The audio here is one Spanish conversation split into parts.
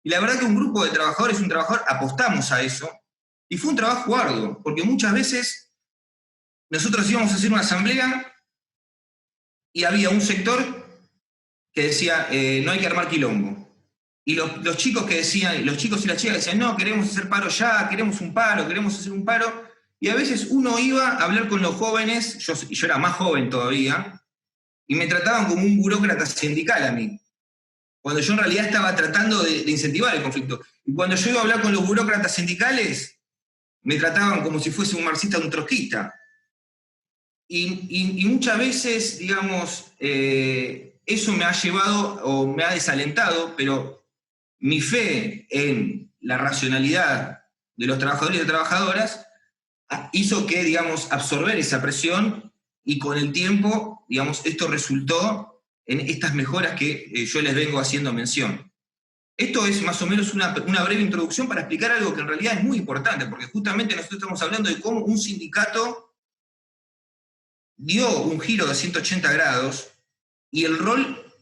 Y la verdad que un grupo de trabajadores, un trabajador, apostamos a eso, y fue un trabajo arduo, porque muchas veces nosotros íbamos a hacer una asamblea y había un sector que decía, no hay que armar quilombo. Y los chicos que decían, los chicos y las chicas decían, no, queremos hacer paro ya, queremos un paro, queremos hacer un paro. Y a veces uno iba a hablar con los jóvenes, yo era más joven todavía, y me trataban como un burócrata sindical a mí, cuando yo en realidad estaba tratando de incentivar el conflicto. Y cuando yo iba a hablar con los burócratas sindicales, me trataban como si fuese un marxista o un trotskista. Y muchas veces, digamos, eso me ha llevado o me ha desalentado, pero mi fe en la racionalidad de los trabajadores y trabajadoras hizo que, digamos, absorber esa presión, y con el tiempo, digamos, esto resultó en estas mejoras que yo les vengo haciendo mención. Esto es más o menos una breve introducción para explicar algo que en realidad es muy importante, porque justamente nosotros estamos hablando de cómo un sindicato dio un giro de 180 grados y el rol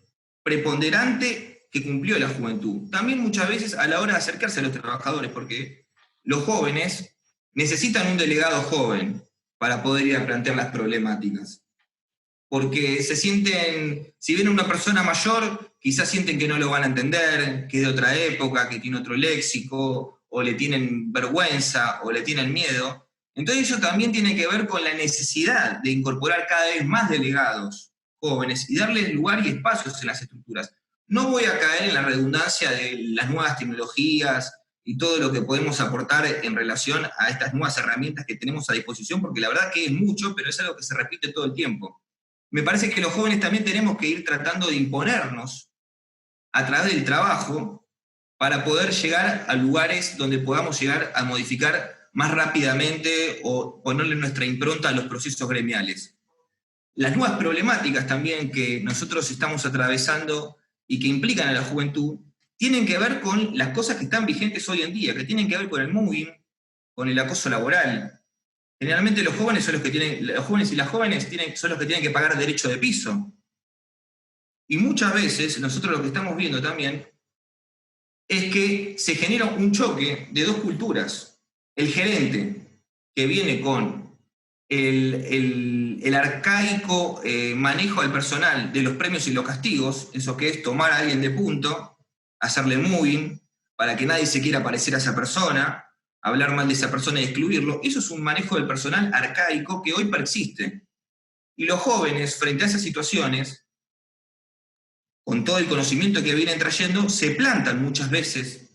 preponderante que cumplió la juventud. También muchas veces a la hora de acercarse a los trabajadores, porque los jóvenes necesitan un delegado joven para poder ir a plantear las problemáticas. Porque se sienten, si viene una persona mayor, quizás sienten que no lo van a entender, que es de otra época, que tiene otro léxico, o le tienen vergüenza, o le tienen miedo. Entonces eso también tiene que ver con la necesidad de incorporar cada vez más delegados jóvenes y darles lugar y espacios en las estructuras. No voy a caer en la redundancia de las nuevas tecnologías y todo lo que podemos aportar en relación a estas nuevas herramientas que tenemos a disposición, porque la verdad que es mucho, pero es algo que se repite todo el tiempo. Me parece que los jóvenes también tenemos que ir tratando de imponernos a través del trabajo para poder llegar a lugares donde podamos llegar a modificar más rápidamente o ponerle nuestra impronta a los procesos gremiales. Las nuevas problemáticas también que nosotros estamos atravesando y que implican a la juventud tienen que ver con las cosas que están vigentes hoy en día, que tienen que ver con el moving, con el acoso laboral. Generalmente los jóvenes son los que tienen, los jóvenes y las jóvenes son los que tienen que pagar derecho de piso. Y muchas veces nosotros lo que estamos viendo también es que se genera un choque de dos culturas. El gerente, que viene con el arcaico manejo al personal de los premios y los castigos, eso que es tomar a alguien de punto, hacerle moving, para que nadie se quiera parecer a esa persona, hablar mal de esa persona y excluirlo. Eso es un manejo del personal arcaico que hoy persiste. Y los jóvenes, frente a esas situaciones, con todo el conocimiento que vienen trayendo, se plantan muchas veces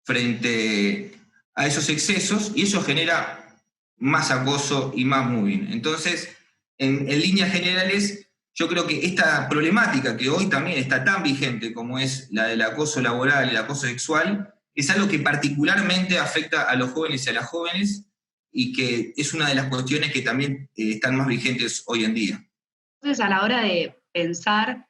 frente a esos excesos, y eso genera más acoso y más moving. Entonces, en líneas generales, yo creo que esta problemática que hoy también está tan vigente como es la del acoso laboral y el acoso sexual, es algo que particularmente afecta a los jóvenes y a las jóvenes, y que es una de las cuestiones que también están más vigentes hoy en día. Entonces, a la hora de pensar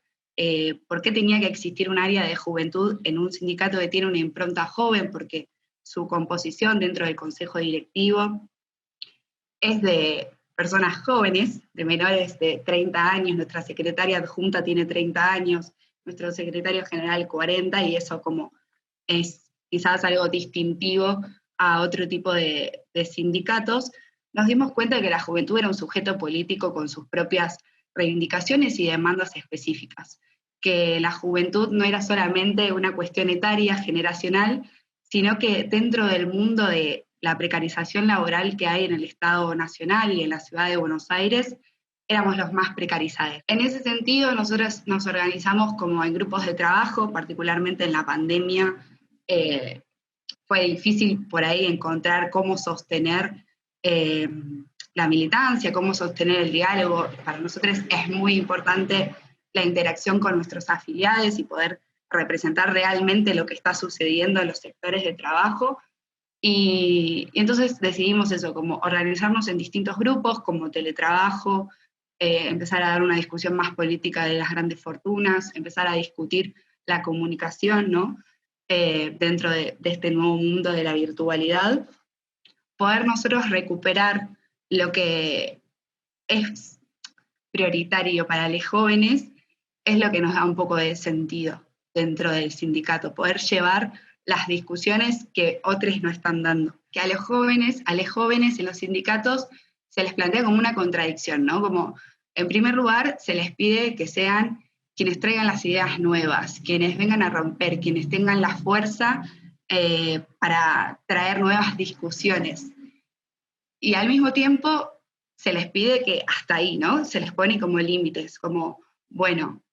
por qué tenía que existir un área de juventud en un sindicato que tiene una impronta joven, porque su composición dentro del consejo directivo es de personas jóvenes, de menores de 30 años, nuestra secretaria adjunta tiene 30 años, nuestro secretario general 40, y eso como es quizás algo distintivo a otro tipo de sindicatos. Nos dimos cuenta de que la juventud era un sujeto político con sus propias reivindicaciones y demandas específicas, que la juventud no era solamente una cuestión etaria, generacional, sino que dentro del mundo de la precarización laboral que hay en el Estado Nacional y en la ciudad de Buenos Aires, éramos los más precarizados. En ese sentido, nosotros nos organizamos como en grupos de trabajo, particularmente en la pandemia. Fue difícil por ahí encontrar cómo sostener la militancia, cómo sostener el diálogo. Para nosotros es muy importante la interacción con nuestros afiliados y poder representar realmente lo que está sucediendo en los sectores de trabajo. Y entonces decidimos eso, como organizarnos en distintos grupos, como teletrabajo, empezar a dar una discusión más política de las grandes fortunas, empezar a discutir la comunicación, ¿no? Dentro de este nuevo mundo de la virtualidad, poder nosotros recuperar lo que es prioritario para los jóvenes, es lo que nos da un poco de sentido dentro del sindicato, poder llevar las discusiones que otros no están dando. Que a los jóvenes en los sindicatos se les plantea como una contradicción, ¿no? Como, en primer lugar, se les pide que sean quienes traigan las ideas nuevas, quienes vengan a romper, quienes tengan la fuerza para traer nuevas discusiones. Y al mismo tiempo se les pide que hasta ahí, ¿no? Se les pone como límites, como, bueno,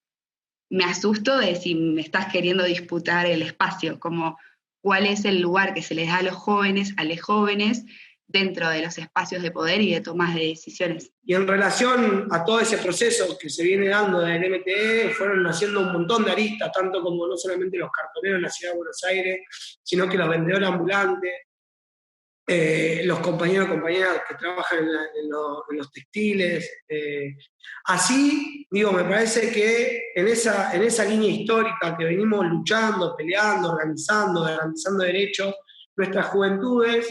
me asusto de si me estás queriendo disputar el espacio, como cuál es el lugar que se les da a los jóvenes, dentro de los espacios de poder y de tomas de decisiones. Y en relación a todo ese proceso que se viene dando del MTE, fueron naciendo un montón de aristas, tanto como no solamente los cartoneros en la ciudad de Buenos Aires, sino que los vendedores ambulantes, los compañeros y compañeras que trabajan en los textiles. Así, digo, me parece que en esa línea histórica que venimos luchando, peleando, organizando, garantizando derechos, nuestras juventudes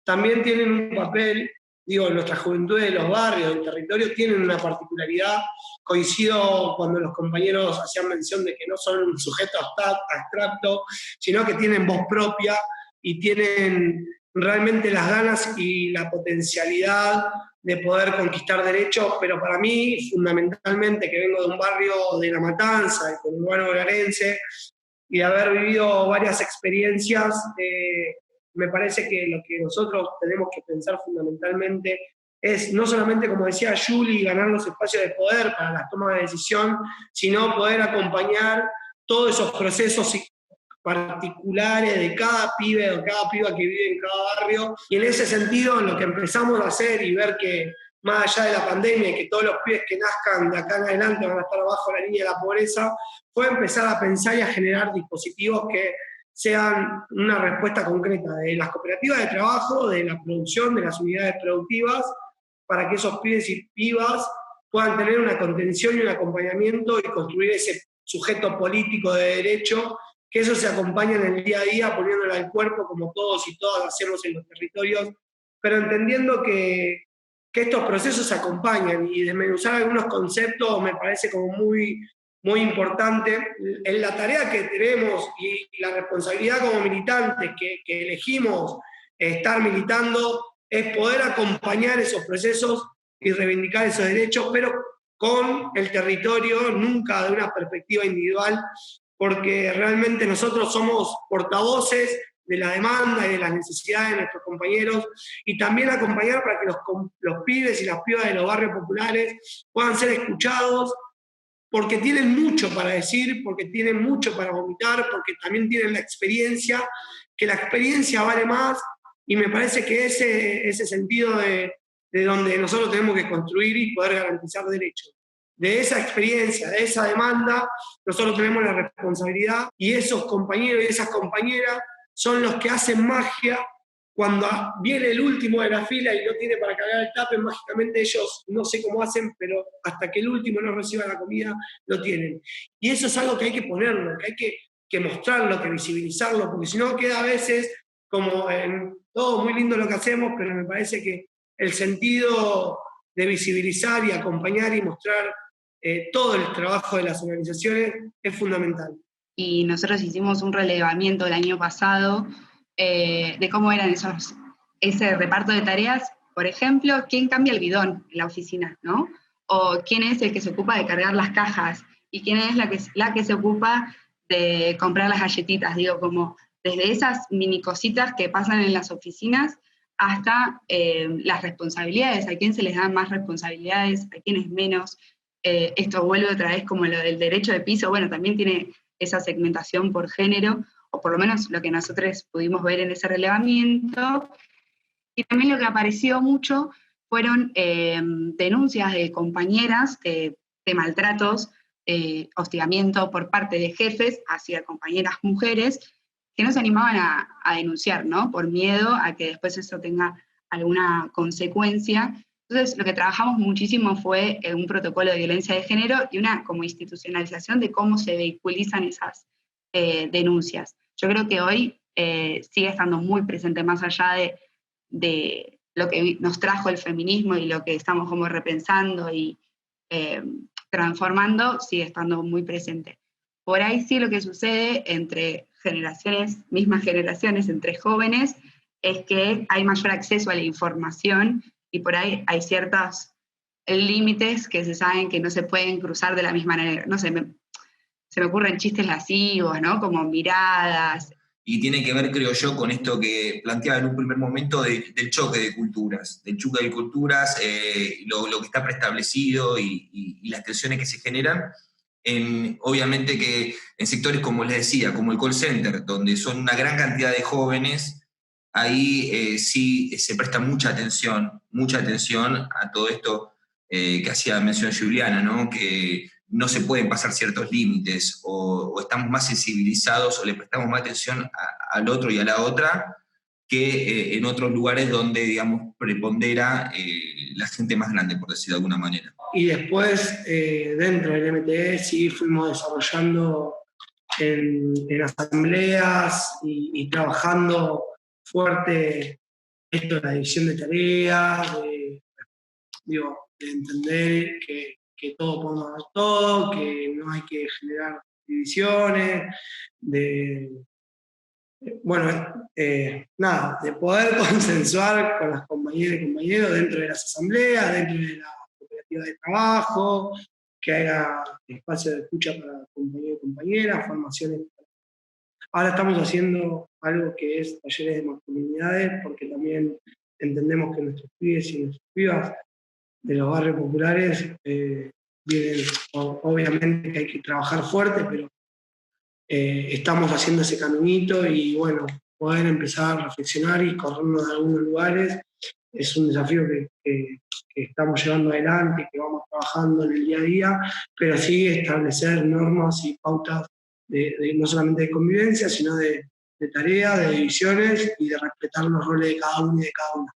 también tienen un papel, digo, nuestras juventudes de los barrios, del territorio, tienen una particularidad. Coincido cuando los compañeros hacían mención de que no son un sujeto abstracto, sino que tienen voz propia y tienen realmente las ganas y la potencialidad de poder conquistar derechos, pero para mí, fundamentalmente, que vengo de un barrio de La Matanza, del conurbano bonaerense, y de haber vivido varias experiencias, me parece que lo que nosotros tenemos que pensar fundamentalmente es no solamente, como decía Juli, ganar los espacios de poder para las tomas de decisión, sino poder acompañar todos esos procesos particulares de cada pibe o cada piba que vive en cada barrio. Y en ese sentido, lo que empezamos a hacer y ver que más allá de la pandemia y que todos los pibes que nazcan de acá en adelante van a estar abajo de la línea de la pobreza, fue empezar a pensar y a generar dispositivos que sean una respuesta concreta de las cooperativas de trabajo, de la producción, de las unidades productivas, para que esos pibes y pibas puedan tener una contención y un acompañamiento y construir ese sujeto político de derecho, que eso se acompaña en el día a día poniéndolo al cuerpo como todos y todas hacemos en los territorios, pero entendiendo que estos procesos se acompañan, y desmenuzar algunos conceptos me parece como muy, muy importante. En la tarea que tenemos y la responsabilidad como militantes que elegimos estar militando es poder acompañar esos procesos y reivindicar esos derechos, pero con el territorio, nunca de una perspectiva individual, porque realmente nosotros somos portavoces de la demanda y de las necesidades de nuestros compañeros, y también acompañar para que los pibes y las pibas de los barrios populares puedan ser escuchados, porque tienen mucho para decir, porque tienen mucho para vomitar, porque también tienen la experiencia, que la experiencia vale más, y me parece que ese sentido de donde nosotros tenemos que construir y poder garantizar derechos. De esa experiencia, de esa demanda, nosotros tenemos la responsabilidad, y esos compañeros y esas compañeras son los que hacen magia. Cuando viene el último de la fila y no tiene para cargar el tupper, mágicamente ellos no sé cómo hacen, pero hasta que el último no reciba la comida, lo tienen. Y eso es algo que hay que ponerlo, que hay que mostrarlo, que visibilizarlo, porque si no queda a veces como en todo muy lindo lo que hacemos, pero me parece que el sentido de visibilizar y acompañar y mostrar todo el trabajo de las organizaciones es fundamental. Y nosotros hicimos un relevamiento el año pasado de cómo eran ese reparto de tareas. Por ejemplo, ¿quién cambia el bidón en la oficina, ¿no? O quién es el que se ocupa de cargar las cajas, y quién es la que se ocupa de comprar las galletitas. Digo, como desde esas mini cositas que pasan en las oficinas hasta las responsabilidades, a quién se les dan más responsabilidades, a quiénes menos. Esto vuelve otra vez como lo del derecho de piso, bueno, también tiene esa segmentación por género, o por lo menos lo que nosotros pudimos ver en ese relevamiento. Y también lo que apareció mucho fueron denuncias de compañeras de maltratos, hostigamiento por parte de jefes hacia compañeras mujeres que no se animaban a denunciar, ¿no? Por miedo a que después eso tenga alguna consecuencia. Entonces, lo que trabajamos muchísimo fue un protocolo de violencia de género y una como institucionalización de cómo se vehiculizan esas denuncias. Yo creo que hoy sigue estando muy presente, más allá de lo que nos trajo el feminismo y lo que estamos como repensando y transformando, sigue estando muy presente. Por ahí sí lo que sucede entre mismas generaciones entre jóvenes, es que hay mayor acceso a la información y por ahí hay ciertos límites que se saben que no se pueden cruzar de la misma manera. No sé, se me ocurren chistes lascivos, ¿no? Como miradas. Y tiene que ver, creo yo, con esto que planteaba en un primer momento del choque de culturas, lo que está preestablecido y las tensiones que se generan. Obviamente que en sectores, como les decía, como el call center, donde son una gran cantidad de jóvenes, ahí sí se presta mucha atención a todo esto que hacía mención Juliana, ¿no? Que no se pueden pasar ciertos límites, o estamos más sensibilizados, o le prestamos más atención al otro y a la otra, que en otros lugares donde, digamos, prepondera la gente más grande, por decirlo de alguna manera. Y después, dentro del MTE, sí fuimos desarrollando en asambleas y trabajando fuerte esto de la división de tareas, de entender que todos podemos dar todo, que no hay que generar divisiones, de poder consensuar con las compañeras y compañeros dentro de las asambleas, dentro de la cooperativa de trabajo, que haya espacio de escucha para compañeros y compañeras, formaciones. Ahora estamos haciendo algo que es talleres de masculinidades, porque también entendemos que nuestros pibes y nuestras pibas de los barrios populares vienen, obviamente que hay que trabajar fuerte, pero estamos haciendo ese caminito y bueno, poder empezar a reflexionar y corrernos de algunos lugares es un desafío que estamos llevando adelante, que vamos trabajando en el día a día, pero sí establecer normas y pautas no solamente de convivencia, sino de tarea, de divisiones y de respetar los roles de cada uno y de cada una.